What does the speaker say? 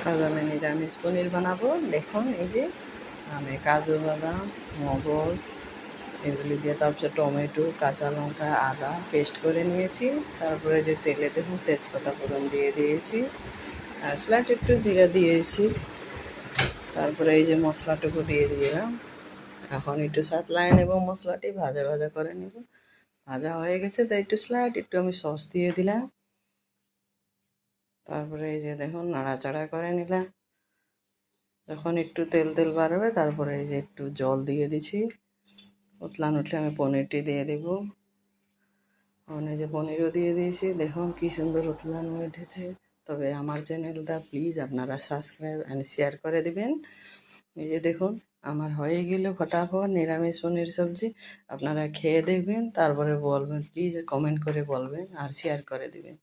আজ আমি নিরামিষ পনির বানাবো। দেখুন এই যে আমি কাজু বাদাম, মগজ এগুলি দিয়ে, তারপরে টমেটো, কাঁচা লঙ্কা, আদা পেস্ট করে নিয়েছি। তারপরে যে তেলে দেখুন তেজপাতা ফোড়ন দিয়ে দিয়েছি, আর স্লাইট একটু জিরা দিয়েছি। তারপরে এই যে মশলাটুকু দিয়ে দিলাম। এখন একটু সাতলায় নেব, মশলাটি ভাজা ভাজা করে নেব। ভাজা হয়ে গেছে, তাই একটু আমি সস দিয়ে দিলাম। তারপরে এই যে দেখুন নাড়াচাড়া করে নিলাম। যখন একটু তেল তেল বাড়বে, তারপরে এই যে একটু জল দিয়ে দিছি। উতলান উঠলে আমি পনিরটি দিয়ে দেব। এই যে পনিরও দিয়ে দিয়েছি। দেখুন কি সুন্দর উতলান উঠেছে। তবে আমার চ্যানেলটা প্লিজ আপনারা সাবস্ক্রাইব অ্যান্ড শেয়ার করে দিবেন। এই যে দেখুন আমার হয়ে গেল ফটাফট নিরামিষ পনির সবজি। আপনারা খেয়ে দেখবেন, তারপরে বলবেন, প্লিজ কমেন্ট করে বলবেন আর শেয়ার করে দিবেন।